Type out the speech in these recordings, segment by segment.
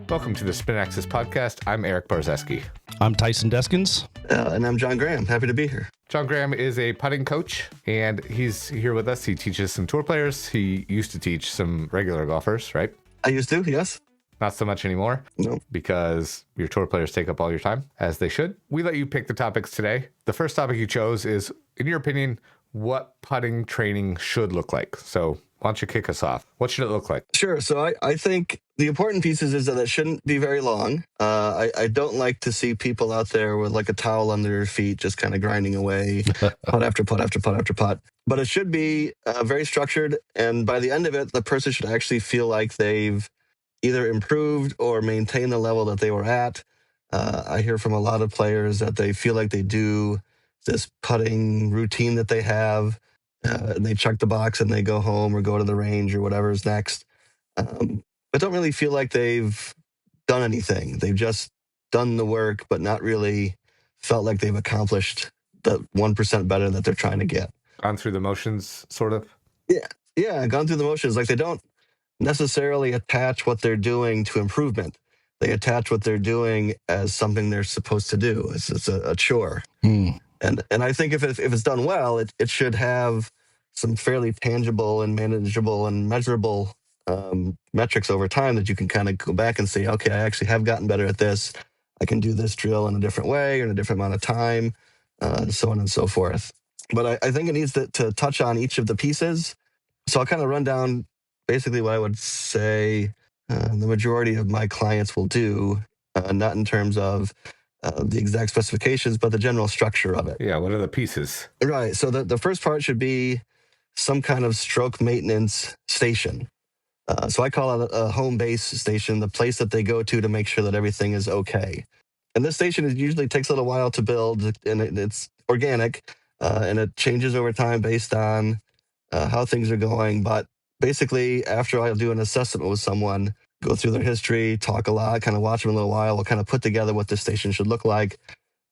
Welcome to the Spin Axis podcast. I'm Erik Barzeski. I'm Tyson Deskins. And I'm John Graham. Happy to be here. John Graham is a putting coach, and he's here with us. He teaches some tour players. He used to teach some regular golfers, right? I used to, yes. Not so much anymore. No. Because your tour players take up all your time, as they should. We let you pick the topics today. The first topic you chose is, in your opinion, what putting training should look like. So why don't you kick us off? What should it look like? Sure. So I think the important pieces is that it shouldn't be very long. I don't like to see people out there with like a towel under their feet, just kind of grinding away, putt after putt after putt after putt. But it should be very structured. And by the end of it, the person should actually feel like they've either improved or maintained the level that they were at. I hear from a lot of players that they feel like they do this putting routine that they have. And they check the box and they go home or go to the range or whatever is next. But don't really feel like they've done anything. They've just done the work, but not really felt like they've accomplished the 1% better that they're trying to get. Gone through the motions, sort of? Yeah, gone through the motions. Like they don't necessarily attach what they're doing to improvement. They attach what they're doing as something they're supposed to do. It's a chore. And I think if it's done well, it should have some fairly tangible and manageable and measurable metrics over time that you can kind of go back and say, okay, I actually have gotten better at this. I can do this drill in a different way or in a different amount of time, so on and so forth. But I think it needs to touch on each of the pieces. So I'll kind of run down basically what I would say the majority of my clients will do, not in terms of the exact specifications, but the general structure of it. Yeah, what are the pieces? Right. So the first part should be some kind of stroke maintenance station. So I call it a home base station, the place that they go to make sure that everything is okay. And this station usually takes a little while to build, and it's organic, and it changes over time based on how things are going. But basically, after I do an assessment with someone, go through their history, talk a lot, kind of watch them a little while, we'll kind of put together what this station should look like.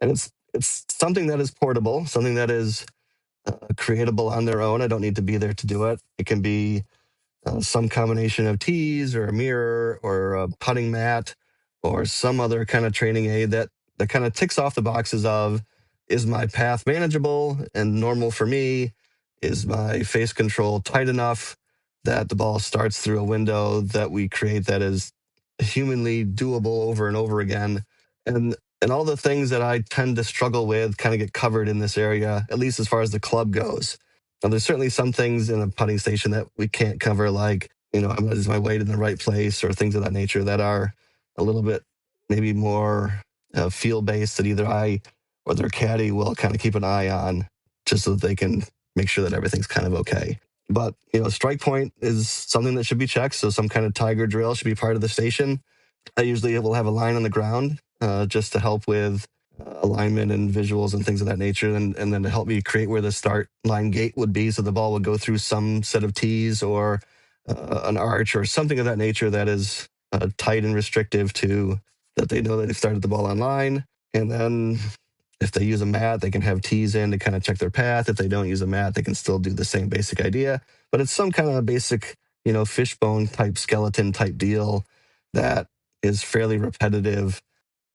And it's something that is portable, something that is creatable on their own. I don't need to be there to do it. It can be some combination of tees or a mirror or a putting mat or some other kind of training aid that kind of ticks off the boxes of, is my path manageable and normal for me? Is my face control tight enough that the ball starts through a window that we create that is humanly doable over and over again? And all the things that I tend to struggle with kind of get covered in this area, at least as far as the club goes. Now, there's certainly some things in a putting station that we can't cover, like, is my weight in the right place or things of that nature that are a little bit maybe more field-based that either I or their caddy will kind of keep an eye on just so that they can make sure that everything's kind of okay. But, strike point is something that should be checked. So some kind of tiger drill should be part of the station. I usually will have a line on the ground just to help with alignment and visuals and things of that nature. And then to help me create where the start line gate would be. So the ball would go through some set of tees or an arch or something of that nature that is tight and restrictive to that they know that they've started the ball on line. And then if they use a mat, they can have tees in to kind of check their path. If they don't use a mat, they can still do the same basic idea. But it's some kind of basic, fishbone type, skeleton type deal that is fairly repetitive,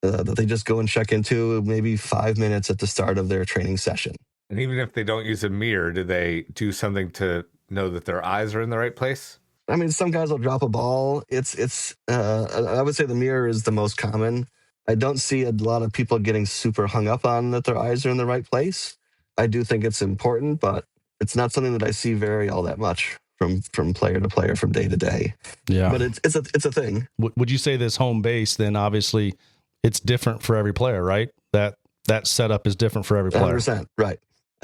that they just go and check into maybe 5 minutes at the start of their training session. And even if they don't use a mirror, do they do something to know that their eyes are in the right place? I mean, some guys will drop a ball. I would say the mirror is the most common. I don't see a lot of people getting super hung up on that their eyes are in the right place. I do think it's important, but it's not something that I see all that much from player to player, from day to day. Yeah. But it's a thing. Would you say this home base, then obviously it's different for every player, right? That setup is different for every player. 100%, right.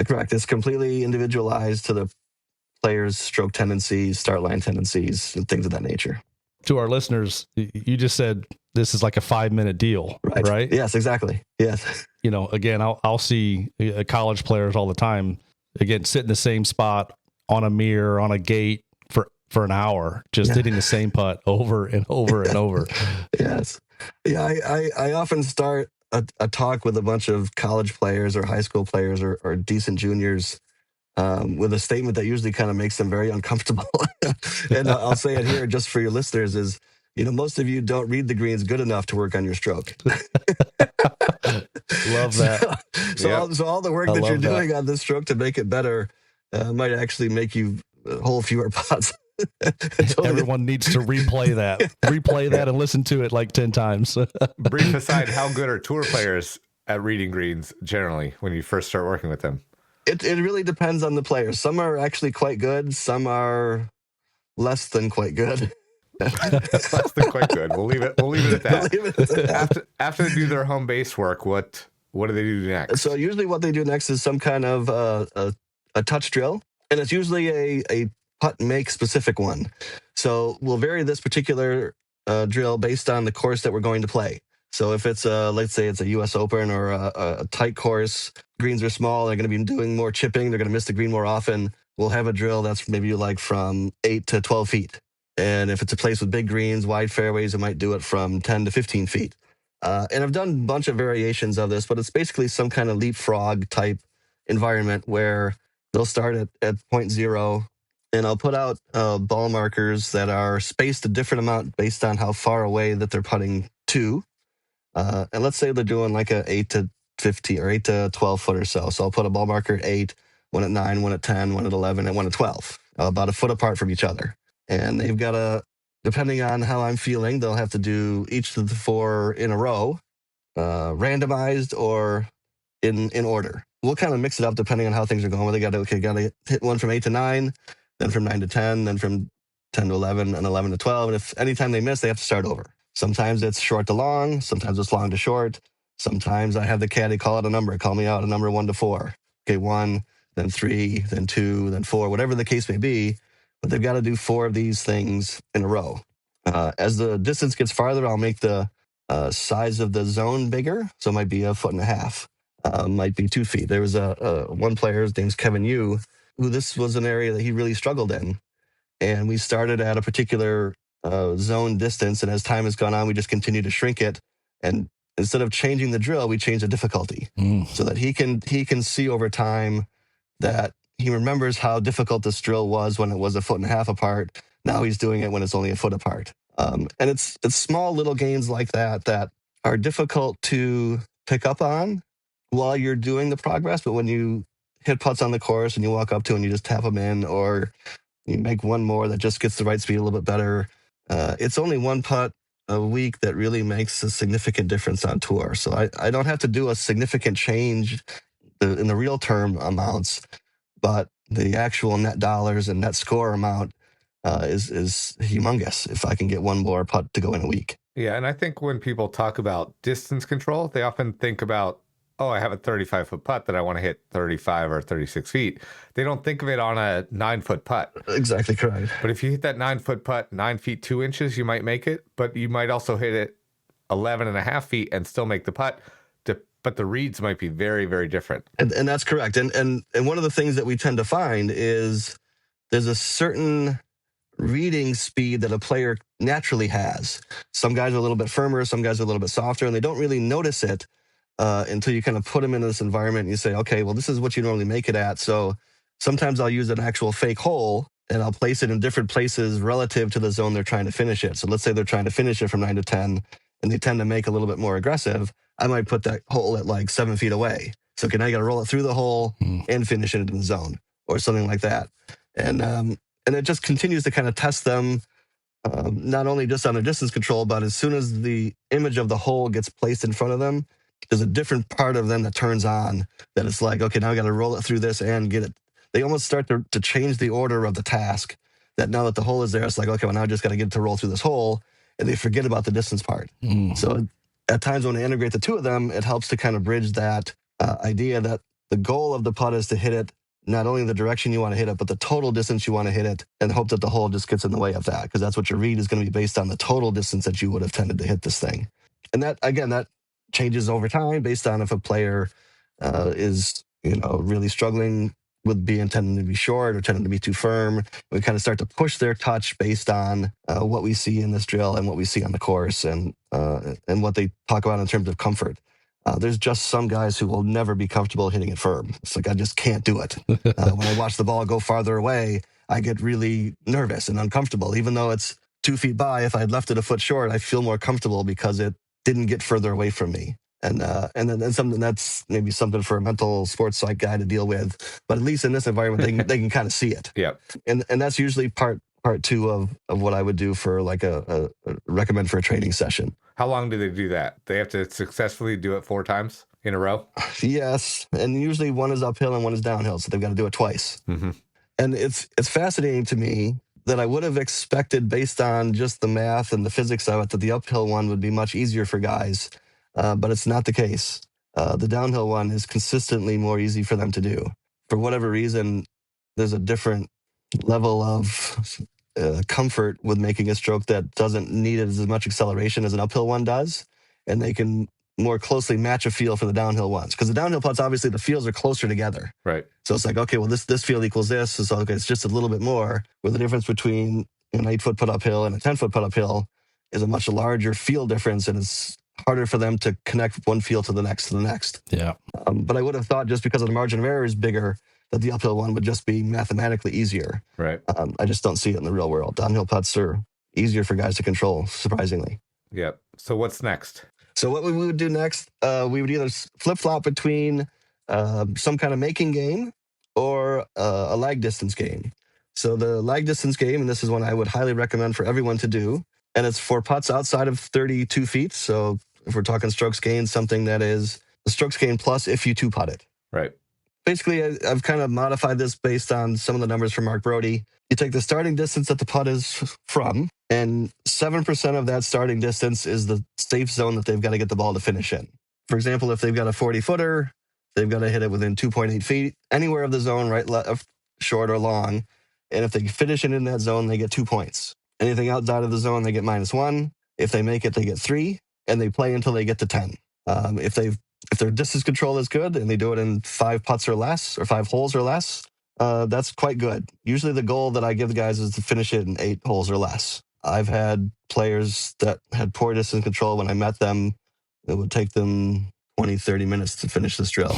Correct. It's completely individualized to the player's stroke tendencies, start line tendencies, and things of that nature. To our listeners, you just said this is like a 5-minute deal, right? Yes, exactly. Yes. Again, I'll see college players all the time, again, sit in the same spot on a mirror, on a gate for an hour, just hitting the same putt over and over and over. Yes. Yeah, I often start a talk with a bunch of college players or high school players or decent juniors with a statement that usually kind of makes them very uncomfortable. And I'll say it here just for your listeners is, most of you don't read the greens good enough to work on your stroke. Love that. So all the work I that you're love that. doing on this stroke to make it better might actually make you hole fewer putts. Everyone needs to replay that and listen to it like 10 times. Brief aside, how good are tour players at reading greens generally when you first start working with them? It really depends on the player. Some are actually quite good. Some are less than quite good. Less than quite good. We'll leave it at that. After they do their home base work, what do they do next? So usually what they do next is some kind of a touch drill, and it's usually a putt make specific one. So we'll vary this particular drill based on the course that we're going to play. So if it's let's say it's a U.S. Open or a tight course, greens are small, they're going to be doing more chipping, they're going to miss the green more often. We'll have a drill that's maybe like from 8 to 12 feet. And if it's a place with big greens, wide fairways, it might do it from 10 to 15 feet. And I've done a bunch of variations of this, but it's basically some kind of leapfrog type environment where they'll start at point zero, and I'll put out ball markers that are spaced a different amount based on how far away that they're putting to. And let's say they're doing like a 8 to 15 or 8 to 12 foot or so. So I'll put a ball marker at 8, one at 9, one at 10, one at 11, and one at 12, about a foot apart from each other. And they've got to, depending on how I'm feeling, they'll have to do each of the 4 in a row, randomized or in order. We'll kind of mix it up depending on how things are going. Where they got to hit one from 8 to 9, then from 9 to 10, then from 10 to 11, and 11 to 12. And if anytime they miss, they have to start over. Sometimes it's short to long. Sometimes it's long to short. Sometimes I have the caddy call out a number, call me out a number 1 to 4. Okay, 1, then 3, then 2, then 4, whatever the case may be. But they've got to do 4 of these things in a row. As the distance gets farther, I'll make the size of the zone bigger. So it might be 1.5 feet, might be 2 feet. There was one player, his name's Kevin Yu, who this was an area that he really struggled in. And we started at a particular zone distance. And as time has gone on, we just continue to shrink it. And instead of changing the drill, we change the difficulty so that he can see over time that he remembers how difficult this drill was when it was 1.5 feet apart. Now he's doing it when it's only 1 foot apart. And it's small little gains like that are difficult to pick up on while you're doing the progress. But when you hit putts on the course and you walk up to and you just tap them in, or you make one more that just gets the right speed a little bit better, it's only 1 putt a week that really makes a significant difference on tour. So I don't have to do a significant change in the real term amounts, but the actual net dollars and net score amount is humongous if I can get 1 more putt to go in a week. Yeah, and I think when people talk about distance control, they often think about, oh, I have a 35-foot putt that I want to hit 35 or 36 feet. They don't think of it on a 9-foot putt. Exactly correct. But if you hit that 9-foot putt 9 feet 2 inches, you might make it, but you might also hit it 11.5 feet and still make the putt. But the reads might be very, very different. And that's correct. And one of the things that we tend to find is there's a certain reading speed that a player naturally has. Some guys are a little bit firmer, some guys are a little bit softer, and they don't really notice it until you kind of put them into this environment and you say, okay, well, this is what you normally make it at. So sometimes I'll use an actual fake hole and I'll place it in different places relative to the zone they're trying to finish it. So let's say they're trying to finish it from 9 to 10 and they tend to make a little bit more aggressive. I might put that hole at like 7 feet away. So now you got to roll it through the hole and finish it into the zone or something like that. And it just continues to kind of test them, not only just on their distance control, but as soon as the image of the hole gets placed in front of them, there's a different part of them that turns on that it's like, okay, now I got to roll it through this and get it. They almost start to change the order of the task, that now that the hole is there, it's like, okay, well, now I just got to get it to roll through this hole, and they forget about the distance part. So at times when I integrate the 2 of them, it helps to kind of bridge that idea that the goal of the putt is to hit it not only the direction you want to hit it, but the total distance you want to hit it, and hope that the hole just gets in the way of that, because that's what your read is going to be based on, the total distance that you would have tended to hit this thing. And that, again, that changes over time based on if a player is, really struggling with tending to be short or tending to be too firm. We kind of start to push their touch based on what we see in this drill and what we see on the course, and what they talk about in terms of comfort. There's just some guys who will never be comfortable hitting it firm. It's like, I just can't do it. When I watch the ball go farther away, I get really nervous and uncomfortable, even though it's 2 feet by, if I had left it a foot short, I feel more comfortable because it didn't get further away from me. And then something that's maybe something for a mental sports psych guy to deal with, but at least in this environment, they can kind of see it. Yeah. And that's usually part two of what I would do for like a recommend for a training session. How long do they do that? They have to successfully do it 4 times in a row? Yes, and usually one is uphill and one is downhill, so they've got to do it twice. Mm-hmm. And it's fascinating to me that I would have expected, based on just the math and the physics of it, that the uphill one would be much easier for guys, but it's not the case. The downhill one is consistently more easy for them to do. For whatever reason, there's a different level of comfort with making a stroke that doesn't need as much acceleration as an uphill one does, and they can more closely match a feel for the downhill ones, because the downhill putts, obviously the feels are closer together. Right. So it's like, okay, well this feel equals this, so okay, it's just a little bit more. Where the difference between an 8-foot putt uphill and a 10-foot putt uphill is a much larger feel difference, and it's harder for them to connect one feel to the next. Yeah. But I would have thought, just because of the margin of error is bigger, that the uphill one would just be mathematically easier. Right. I just don't see it in the real world. Downhill putts are easier for guys to control, surprisingly. Yep. So what's next? So what we would do next, we would either flip-flop between some kind of making game or a lag distance game. So the lag distance game, and this is one I would highly recommend for everyone to do, and it's for putts outside of 32 feet. So if we're talking strokes gained, something that is the strokes gained plus if you 2-putt it. Right. Basically, I've kind of modified this based on some of the numbers from Mark Brody. You take the starting distance that the putt is from, and 7% of that starting distance is the safe zone that they've got to get the ball to finish in. For example, if they've got a 40-footer, they've got to hit it within 2.8 feet, anywhere of the zone, right, left, short, or long. And if they finish it in that zone, they get 2 points. Anything outside of the zone, they get -1. If they make it, they get 3, and they play until they get to 10. If their distance control is good and they do it in 5 putts or less, or 5 holes or less, that's quite good. Usually the goal that I give the guys is to finish it in 8 holes or less. I've had players that had poor distance control. When I met them, it would take them 20, 30 minutes to finish this drill.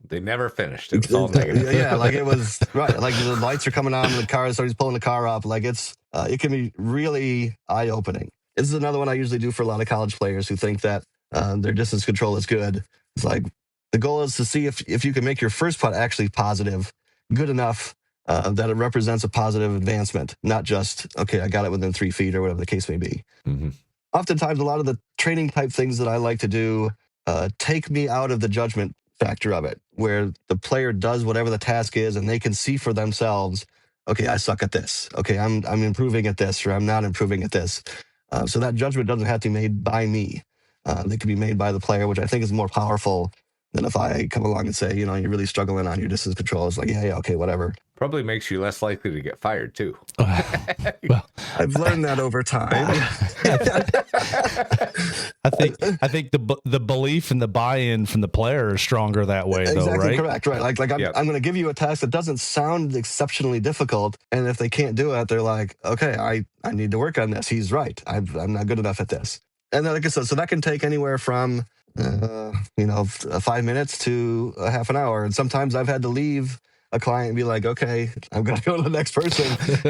They never finished. It was all negative. Yeah, like it was, right. Like the lights are coming on in the car, so he's pulling the car up. Like it can be really eye-opening. This is another one I usually do for a lot of college players who think that their distance control is good. It's like, the goal is to see if you can make your first putt actually positive, good enough that it represents a positive advancement, not just, okay, I got it within 3 feet or whatever the case may be. Mm-hmm. Oftentimes, a lot of the training type things that I like to do take me out of the judgment factor of it, where the player does whatever the task is and they can see for themselves, okay, I suck at this. Okay, I'm improving at this, or I'm not improving at this. So that judgment doesn't have to be made by me. They can be made by the player, which I think is more powerful than if I come along and say, you're really struggling on your distance control. It's like, yeah, okay, whatever. Probably makes you less likely to get fired too. Well, I've learned that over time. I think the belief and the buy-in from the player is stronger that way, though, Exactly right? correct, right? Like I'm going to give you a task that doesn't sound exceptionally difficult, and if they can't do it, they're like, okay, I need to work on this. He's right. I'm not good enough at this. And then, like I said, so that can take anywhere from 5 minutes to a half an hour. And sometimes I've had to leave a client and be like, okay, I'm going to go to the next person.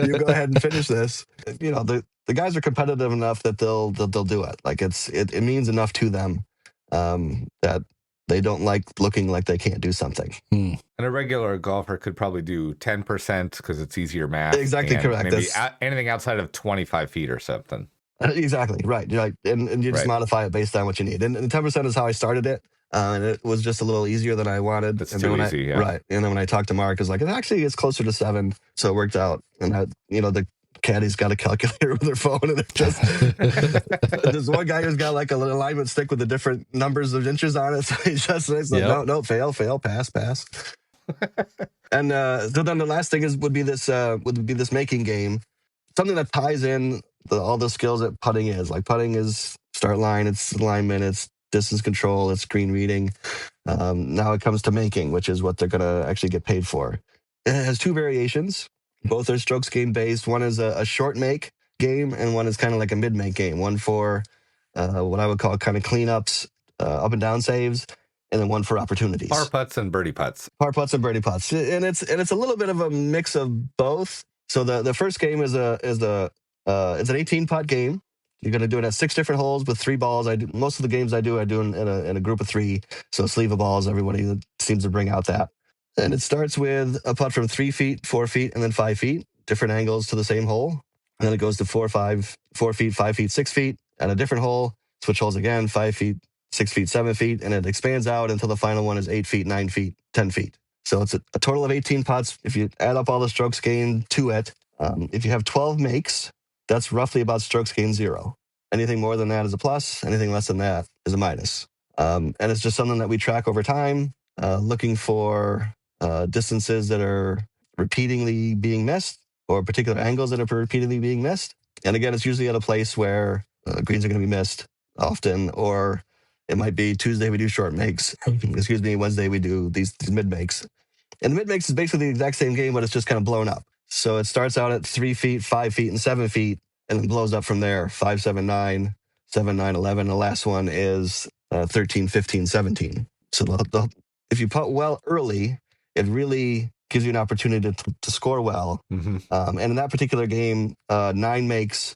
You go ahead and finish this. The guys are competitive enough that they'll do it. Like it means enough to them that they don't like looking like they can't do something. And a regular golfer could probably do 10% because it's easier math. Exactly correct. Maybe anything outside of 25 feet or something. Exactly right. And you just modify it based on what you need. And 10% is how I started it. And it was just a little easier than I wanted. It's and too then easy, yeah. Right. And then when I talked to Mark, it's like, it actually is closer to 7. So it worked out. And the caddy's got a calculator with their phone, and it just there's one guy who's got like a little alignment stick with the different numbers of inches on it. So he just says, no, fail, pass. And so then the last thing would be this making game, something that ties in all the skills that putting is. Like putting is start line, it's alignment, it's distance control, it's screen reading. Now it comes to making, which is what they're going to actually get paid for. It has 2 variations. Both are strokes game based. One is a short make game, and one is kind of like a mid make game. One for what I would call kind of cleanups, up and down saves, and then one for opportunities. Par putts and birdie putts. Par putts and birdie putts, and it's a little bit of a mix of both. So the first game is a It's an 18 putt game. You're going to do it at 6 different holes with 3 balls. Most of the games I do in a group of 3. So sleeve of balls, everybody seems to bring out that. And it starts with a putt from 3 feet, 4 feet, and then 5 feet, different angles to the same hole. And then it goes to 4 feet, 5 feet, 6 feet at a different hole. Switch holes again, 5 feet, 6 feet, 7 feet, and it expands out until the final one is 8 feet, 9 feet, 10 feet. So it's a total of 18 putts. If you add up all the strokes gained to it, if you have 12 makes, that's roughly about strokes gained 0. Anything more than that is a plus. Anything less than that is a minus. And it's just something that we track over time, looking for distances that are repeatedly being missed or particular angles that are repeatedly being missed. And again, it's usually at a place where greens are going to be missed often, or it might be Tuesday we do short makes. Wednesday we do these mid makes. And the mid makes is basically the exact same game, but it's just kind of blown up. So it starts out at 3 feet, 5 feet, and 7 feet, and then blows up from there 5, 7, 9, 7, 9, 11. And the last one is 13, 15, 17. So if you putt well early, it really gives you an opportunity to score well. Mm-hmm. And in that particular game, 9 makes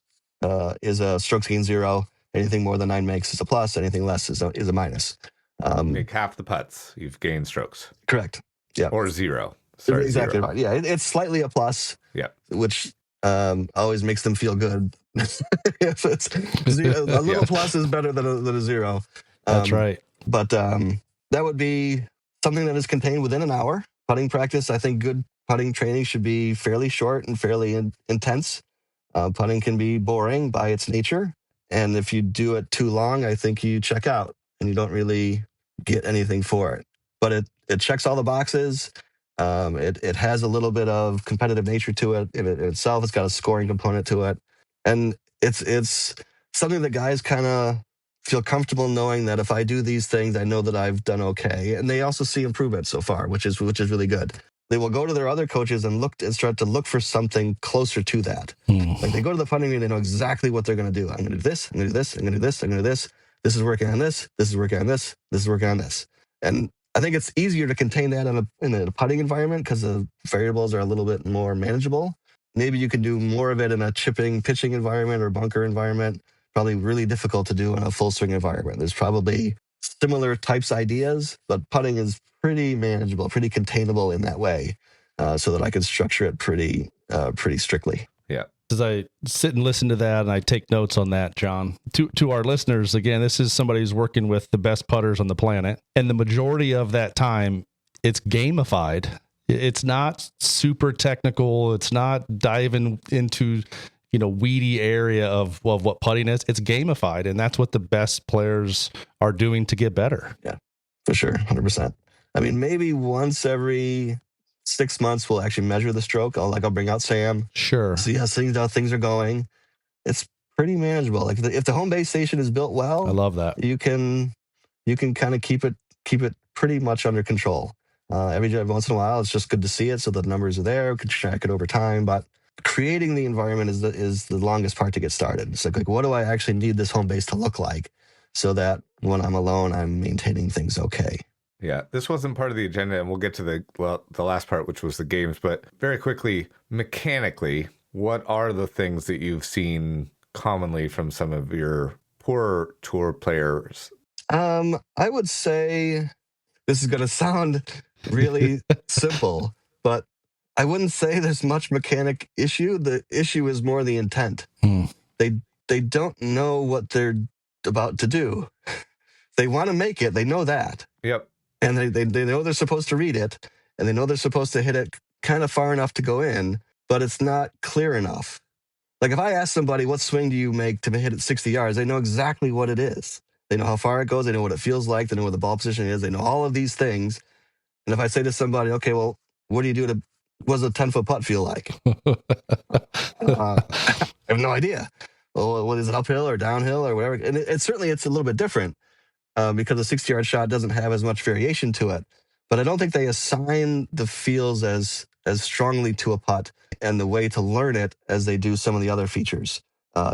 is a strokes gain 0. Anything more than 9 makes is a plus. Anything less is a minus. Make half the putts, you've gained strokes. Correct. Yeah. Or 0. Sorry, exactly 0. right. Yeah, it's slightly a plus. Yeah. Which always makes them feel good. If it's a little plus is better than a 0. That's right. But that would be something that is contained within an hour. Putting practice, I think good putting training should be fairly short and fairly intense. Putting can be boring by its nature. And if you do it too long, I think you check out and you don't really get anything for it. But it checks all the boxes. It has a little bit of competitive nature to it in itself. It's got a scoring component to it. And it's something that guys kind of feel comfortable knowing that if I do these things, I know that I've done okay. And they also see improvement so far, which is really good. They will go to their other coaches and start to look for something closer to that. Like they go to the putting green, they know exactly what they're going to do. I'm going to do this. I'm going to do this. I'm going to do this. I'm going to do this. This is working on this. This is working on this. This is working on this. And I think it's easier to contain that in a putting environment because the variables are a little bit more manageable. Maybe you can do more of it in a chipping, pitching environment or bunker environment. Probably really difficult to do in a full swing environment. There's probably similar types ideas, but putting is pretty manageable, pretty containable in that way, so that I can structure it pretty strictly. Yeah. As I sit and listen to that and I take notes on that, John, to our listeners, again, this is somebody who's working with the best putters on the planet. And the majority of that time, it's gamified. It's not super technical. It's not diving into, weedy area of what putting is. It's gamified. And that's what the best players are doing to get better. Yeah, for sure. 100%. I mean, maybe once every 6 months, we'll actually measure the stroke. I'll bring out Sam. Sure. See how things are going. It's pretty manageable. Like if the home base station is built well, I love that. You can kind of keep it pretty much under control. Every once in a while, it's just good to see it, so the numbers are there. We can track it over time, but creating the environment is the longest part to get started. It's like what do I actually need this home base to look like, so that when I'm alone, I'm maintaining things okay. Yeah, this wasn't part of the agenda, and we'll get to the last part, which was the games. But very quickly, mechanically, what are the things that you've seen commonly from some of your poorer tour players? I would say this is going to sound really simple, but I wouldn't say there's much mechanic issue. The issue is more the intent. They don't know what they're about to do. They want to make it. They know that. Yep. And they know they're supposed to read it, and they know they're supposed to hit it kind of far enough to go in, but it's not clear enough. Like if I ask somebody, what swing do you make to hit it 60 yards? They know exactly what it is. They know how far it goes. They know what it feels like. They know what the ball position is. They know all of these things. And if I say to somebody, okay, well, what do you do what does a 10-foot putt feel like? I have no idea. Well, what is it, uphill or downhill or whatever? And it's a little bit different. Because a 60-yard shot doesn't have as much variation to it. But I don't think they assign the feels as strongly to a putt and the way to learn it as they do some of the other features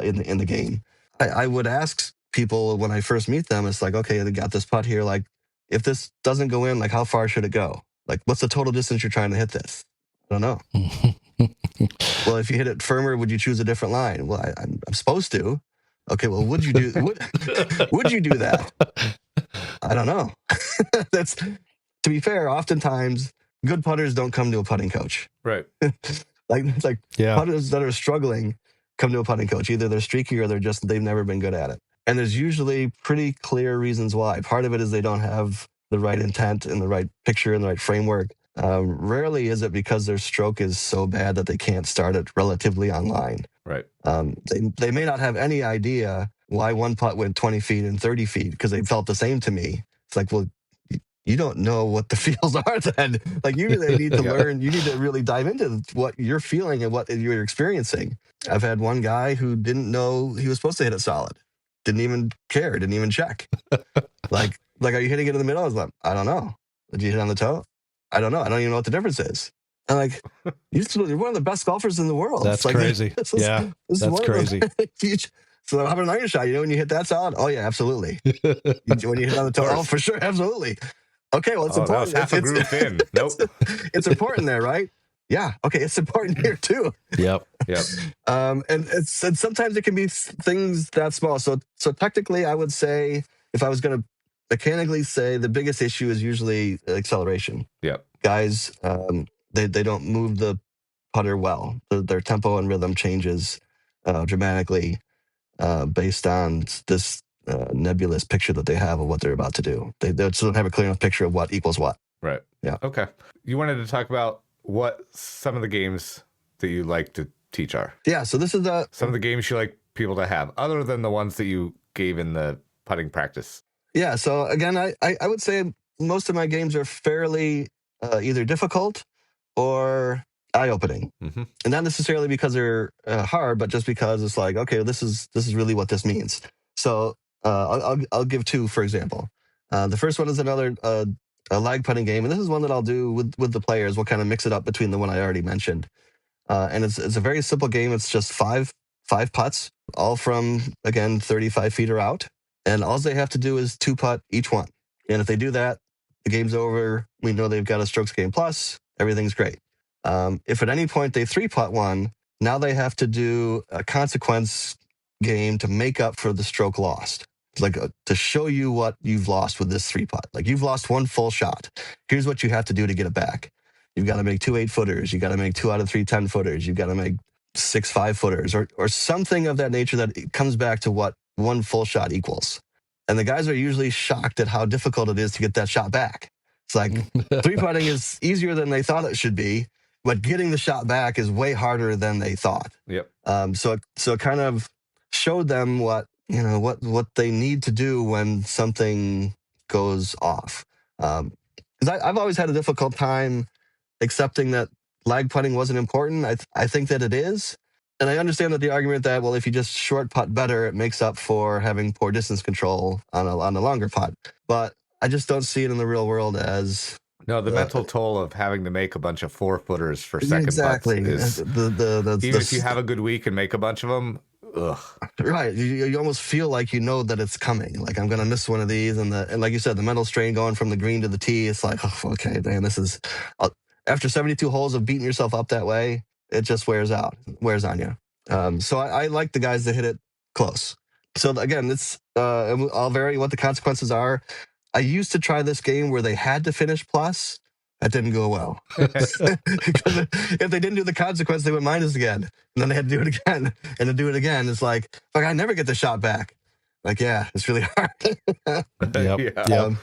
in the game. I would ask people when I first meet them, it's like, okay, they got this putt here. Like, if this doesn't go in, like, how far should it go? Like, what's the total distance you're trying to hit this? I don't know. Well, if you hit it firmer, would you choose a different line? Well, I'm supposed to. Okay, well, would you do that? I don't know. That's, to be fair, oftentimes good putters don't come to a putting coach. Right. Like Yeah. putters that are struggling come to a putting coach. Either they're streaky or they've never been good at it. And there's usually pretty clear reasons why. Part of it is they don't have the right intent and the right picture and the right framework. Rarely is it because their stroke is so bad that they can't start it relatively online. Right. They may not have any idea why one putt went 20 feet and 30 feet because they felt the same to me. It's like, well, you don't know what the feels are then. Like, you really need to learn. You need to really dive into what you're feeling and what you're experiencing. I've had one guy who didn't know he was supposed to hit it solid. Didn't even care. Didn't even check. Like, are you hitting it in the middle? I was like, I don't know. Did you hit on the toe? I don't know. I don't even know what the difference is. I'm like, you're one of the best golfers in the world. That's like, crazy. That's crazy. So how about an iron shot? You know, when you hit that solid? Oh, yeah, absolutely. When you hit on the toe? Oh, for sure. Absolutely. Okay, well, it's important. That was half a groove in. Nope. It's important there, right? Yeah. Okay, it's important here too. Yep. And sometimes it can be things that small. So technically, I would say, if I was going to mechanically say, the biggest issue is usually acceleration. Yep. Guys, they don't move the putter well. Their tempo and rhythm changes dramatically based on this nebulous picture that they have of what they're about to do. They just don't have a clear enough picture of what equals what. Right. Yeah. Okay. You wanted to talk about what some of the games that you like to teach are. Yeah. So this is some of the games you like people to have, other than the ones that you gave in the putting practice. Yeah. So again, I would say most of my games are fairly either difficult or eye-opening, and not necessarily because they're hard, but just because it's like, okay, this is really what this means. So I'll give two, for example. The first one is another a lag putting game, and this is one that I'll do with the players. We'll kind of mix it up between the one I already mentioned, and it's a very simple game. It's just five putts, all from, again, 35 feet or out, and all they have to do is 2-putt each one. And if they do that, the game's over. We know they've got a strokes gain plus. Everything's great. If at any point they 3-putt one, now they have to do a consequence game to make up for the stroke lost. Like to show you what you've lost with this 3-putt. Like, you've lost one full shot. Here's what you have to do to get it back. You've got to make 2 8-footers. You've got to make 2 out of 3 10-footers. You've got to make 6 5-footers or something of that nature that it comes back to what one full shot equals. And the guys are usually shocked at how difficult it is to get that shot back. It's like 3-putting is easier than they thought it should be, but getting the shot back is way harder than they thought. Yep. So it kind of showed them what they need to do when something goes off. Because I've always had a difficult time accepting that lag putting wasn't important. I think that it is. And I understand that the argument that, well, if you just short putt better, it makes up for having poor distance control on a longer putt. But I just don't see it in the real world as... No, the mental toll of having to make a bunch of 4-footers for second exactly. putts is... Even if you have a good week and make a bunch of them, ugh. Right. You almost feel like you know that it's coming. Like, I'm going to miss one of these. And like you said, the mental strain going from the green to the tee, it's like, oh, okay, man, this is... after 72 holes of beating yourself up that way, it just wears on you. So I like the guys that hit it close. So again, it's I'll vary what the consequences are. I used to try this game where they had to finish plus. That didn't go well. Because if they didn't do the consequence, they went minus again. And then they had to do it again. And to do it again, it's like I never get the shot back. Like, yeah, it's really hard. Yep.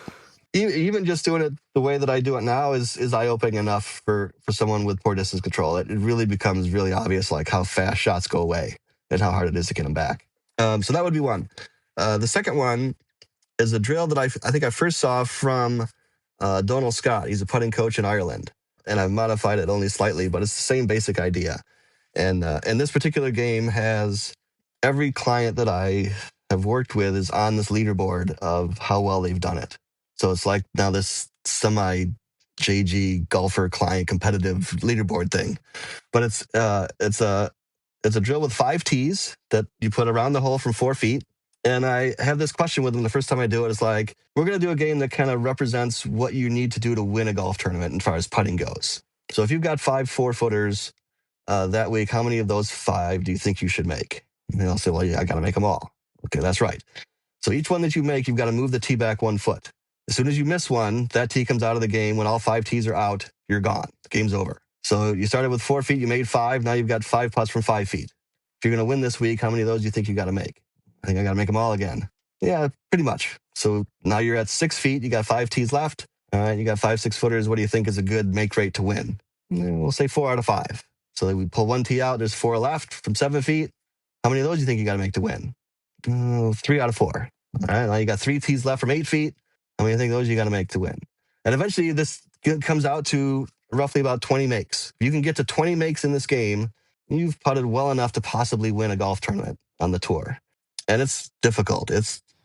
Even just doing it the way that I do it now is eye-opening enough for someone with poor distance control. It really becomes really obvious, like, how fast shots go away and how hard it is to get them back. So that would be one. The second one is a drill that I think I first saw from Donald Scott. He's a putting coach in Ireland, and I've modified it only slightly, but it's the same basic idea. And this particular game has every client that I have worked with is on this leaderboard of how well they've done it. So it's like now this semi-JG golfer client competitive leaderboard thing. But it's a drill with 5 tees that you put around the hole from 4 feet. And I have this question with them the first time I do it. It's like, we're going to do a game that kind of represents what you need to do to win a golf tournament as far as putting goes. So if you've got 5 4-footers that week, how many of those 5 do you think you should make? And they'll say, well, yeah, I got to make them all. Okay, that's right. So each one that you make, you've got to move the tee back 1 foot. As soon as you miss one, that tee comes out of the game. When all 5 tees are out, you're gone. The game's over. So you started with 4 feet, you made 5. Now you've got 5 putts from 5 feet. If you're going to win this week, how many of those do you think you got to make? I think I got to make them all again. Yeah, pretty much. So now you're at 6 feet. You got 5 tees left. All right, you got 5 6-footers. What do you think is a good make rate to win? We'll say 4 out of 5. So we pull 1 tee out. There's 4 left from 7 feet. How many of those do you think you got to make to win? 3 out of 4. All right, now you got 3 tees left from 8 feet. How many of those you got to make to win? And eventually this comes out to roughly about 20 makes. If you can get to 20 makes in this game, you've putted well enough to possibly win a golf tournament on the tour. And it's difficult.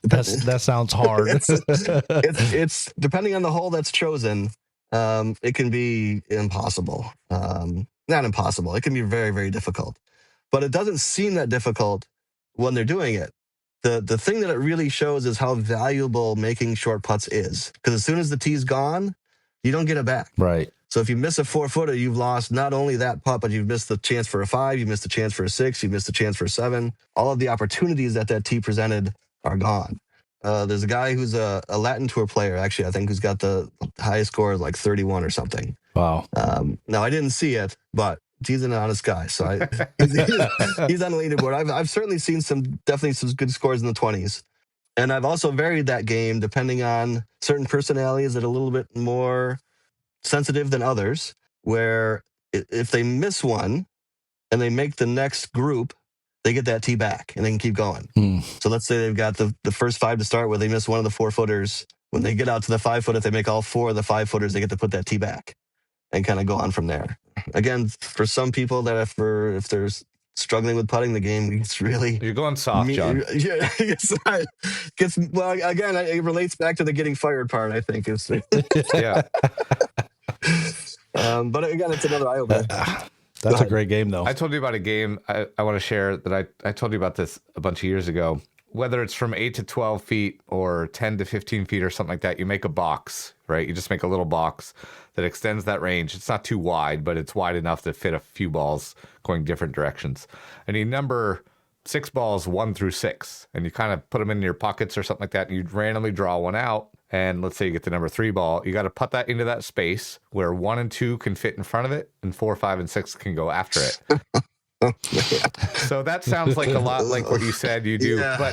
That sounds hard. it's depending on the hole that's chosen. It can be impossible. Not impossible. It can be very, very difficult. But it doesn't seem that difficult when they're doing it. The thing that it really shows is how valuable making short putts is. Because as soon as the tee's gone, you don't get it back. Right. So if you miss a 4-footer, you've lost not only that putt, but you've missed the chance for a 5, you've missed the chance for a 6, you've missed the chance for a 7. All of the opportunities that tee presented are gone. There's a guy who's a Latin Tour player, actually, I think, who's got the highest score, like 31 or something. Wow. Now, I didn't see it, but he's an honest guy. So he's on the leaderboard. I've certainly seen definitely some good scores in the 20s. And I've also varied that game depending on certain personalities that are a little bit more sensitive than others, where if they miss one and they make the next group, they get that tee back and they can keep going. So let's say they've got the first 5 to start with, they miss one of the 4-footers. When they get out to the 5-foot, if they make all 4 of the 5-footers, they get to put that tee back and kind of go on from there. Again, for some people that if they're struggling with putting the game, it's really... You're going soft, John. Yeah, well, again, it relates back to the getting fired part, I think. Yeah. But again, it's another eye-opener. That's a great game, though. I told you about a game I want to share that I told you about this a bunch of years ago. Whether it's from 8 to 12 feet or 10 to 15 feet or something like that, you make a box, right? You just make a little box that extends that range. It's not too wide, but it's wide enough to fit a few balls going different directions. And you number 6 balls 1 through 6, and you kind of put them in your pockets or something like that, and you randomly draw one out. And let's say you get the number 3 ball, you got to put that into that space where 1 and 2 can fit in front of it, and 4, 5, and 6 can go after it. So that sounds like a lot like what you said you do, yeah.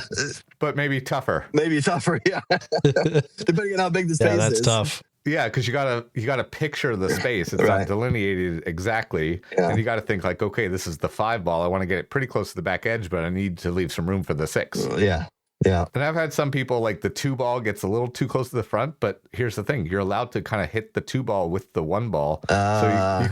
but maybe tougher. Maybe tougher, yeah. Depending on how big the space is. Yeah, that's tough. Yeah, because you gotta picture the space. It's right. not delineated exactly, and you got to think like, okay, this is the 5 ball. I want to get it pretty close to the back edge, but I need to leave some room for the 6. Yeah. Yeah. And I've had some people like the 2 ball gets a little too close to the front, but here's the thing: you're allowed to kind of hit the 2 ball with the 1 ball, so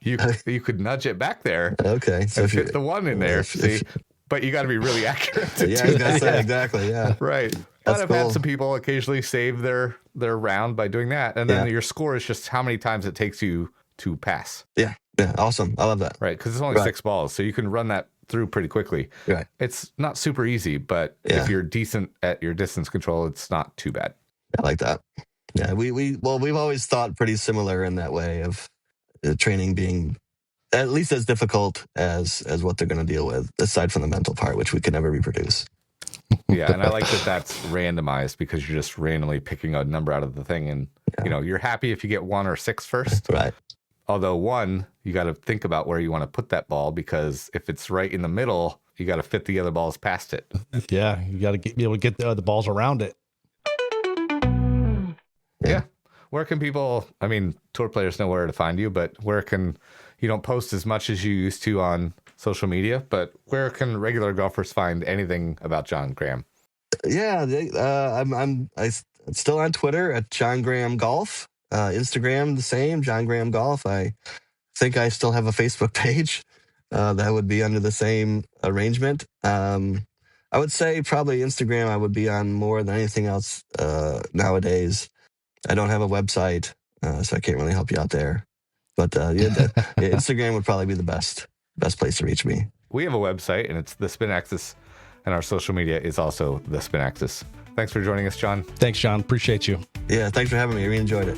you could nudge it back there. Okay, so and fit the 1 in there. See, but you got to be really accurate. Yeah, I was gonna say exactly. Yeah, right. But I've had some people occasionally save their round by doing that, and then your score is just how many times it takes you to pass. Yeah, awesome. I love that. Right, because it's only 6 balls, so you can run that through pretty quickly. Right. It's not super easy, but if you're decent at your distance control, it's not too bad. I like that. Yeah, we've always thought pretty similar in that way of training being at least as difficult as what they're going to deal with, aside from the mental part, which we can never reproduce. Yeah, and I like that that's randomized because you're just randomly picking a number out of the thing, and you're happy if you get 1 or 6 first. Right. Although 1, you got to think about where you want to put that ball, because if it's right in the middle, you got to fit the other balls past it. Yeah, you got to be able to get the balls around it. Yeah. Where can people, tour players know where to find you, but you don't post as much as you used to on social media, but where can regular golfers find anything about John Graham? Yeah, I'm still on Twitter at John Graham Golf. Instagram, the same, John Graham Golf. I think I still have a Facebook page that would be under the same arrangement. I would say probably Instagram I would be on more than anything else nowadays. I don't have a website, so I can't really help you out there. But Instagram would probably be the best place to reach me. We have a website, and it's The Spin Axis, and our social media is also The Spin Axis. Thanks for joining us, John. Thanks, John. Appreciate you. Yeah, thanks for having me. I really enjoyed it.